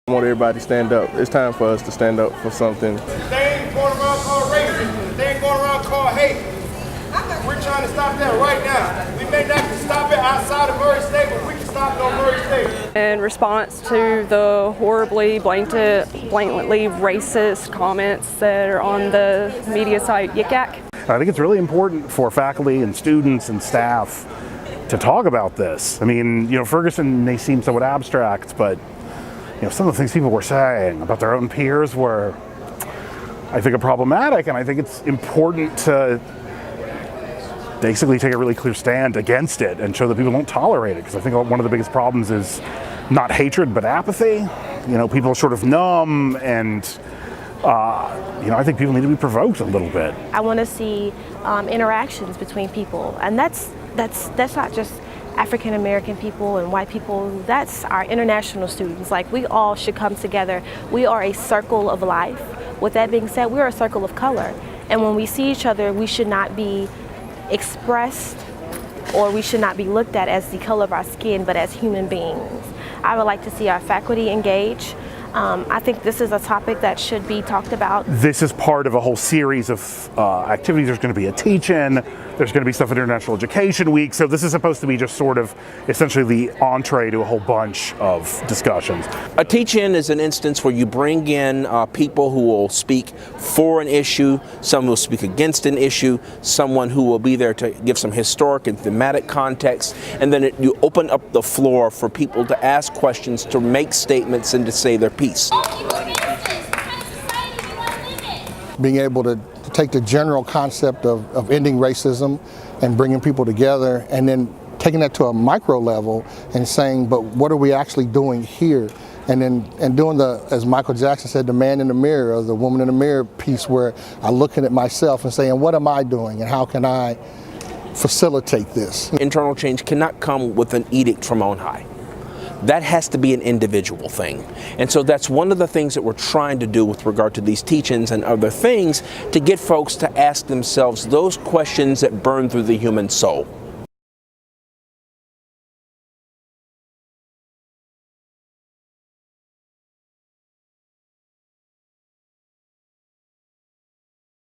I want everybody to stand up. It's time for us to stand up for something. They ain't going around called racism. They ain't going around called hate. We're trying to stop that right now. We may not can stop it outside of Murray State, but we can stop it on Murray State. In response to the horribly, blatantly racist comments that are on the media site Yik-Yak. I think it's really important for faculty and students and staff to talk about this. I mean, Ferguson may seem somewhat abstract, but some of the things people were saying about their own peers were, I think, problematic, and I think it's important to basically take a really clear stand against it and show that people don't tolerate it, because I think one of the biggest problems is not hatred but apathy. People are sort of numb, and I think people need to be provoked a little bit. I want to see interactions between people, and that's not just African American people and white people. That's our international students. Like, we all should come together. We are a circle of life. With that being said, we're a circle of color, and when we see each other, we should not be expressed, or we should not be looked at as the color of our skin, but as human beings. I would like to see our faculty engage. I think this is a topic that should be talked about. This is part of a whole series of activities. There's going to be a teach-in. There's going to be stuff at International Education Week. So this is supposed to be just sort of essentially the entree to a whole bunch of discussions. A teach-in is an instance where you bring in people who will speak for an issue, some will speak against an issue, someone who will be there to give some historic and thematic context, and then you open up the floor for people to ask questions, to make statements, and to say their piece. Being able to take the general concept of ending racism and bringing people together, and then taking that to a micro level and saying, but what are we actually doing here? And doing as Michael Jackson said, the man in the mirror, or the woman in the mirror piece, where I'm looking at myself and saying, what am I doing and how can I facilitate this? Internal change cannot come with an edict from on high. That has to be an individual thing. And so that's one of the things that we're trying to do with regard to these teach-ins and other things, to get folks to ask themselves those questions that burn through the human soul.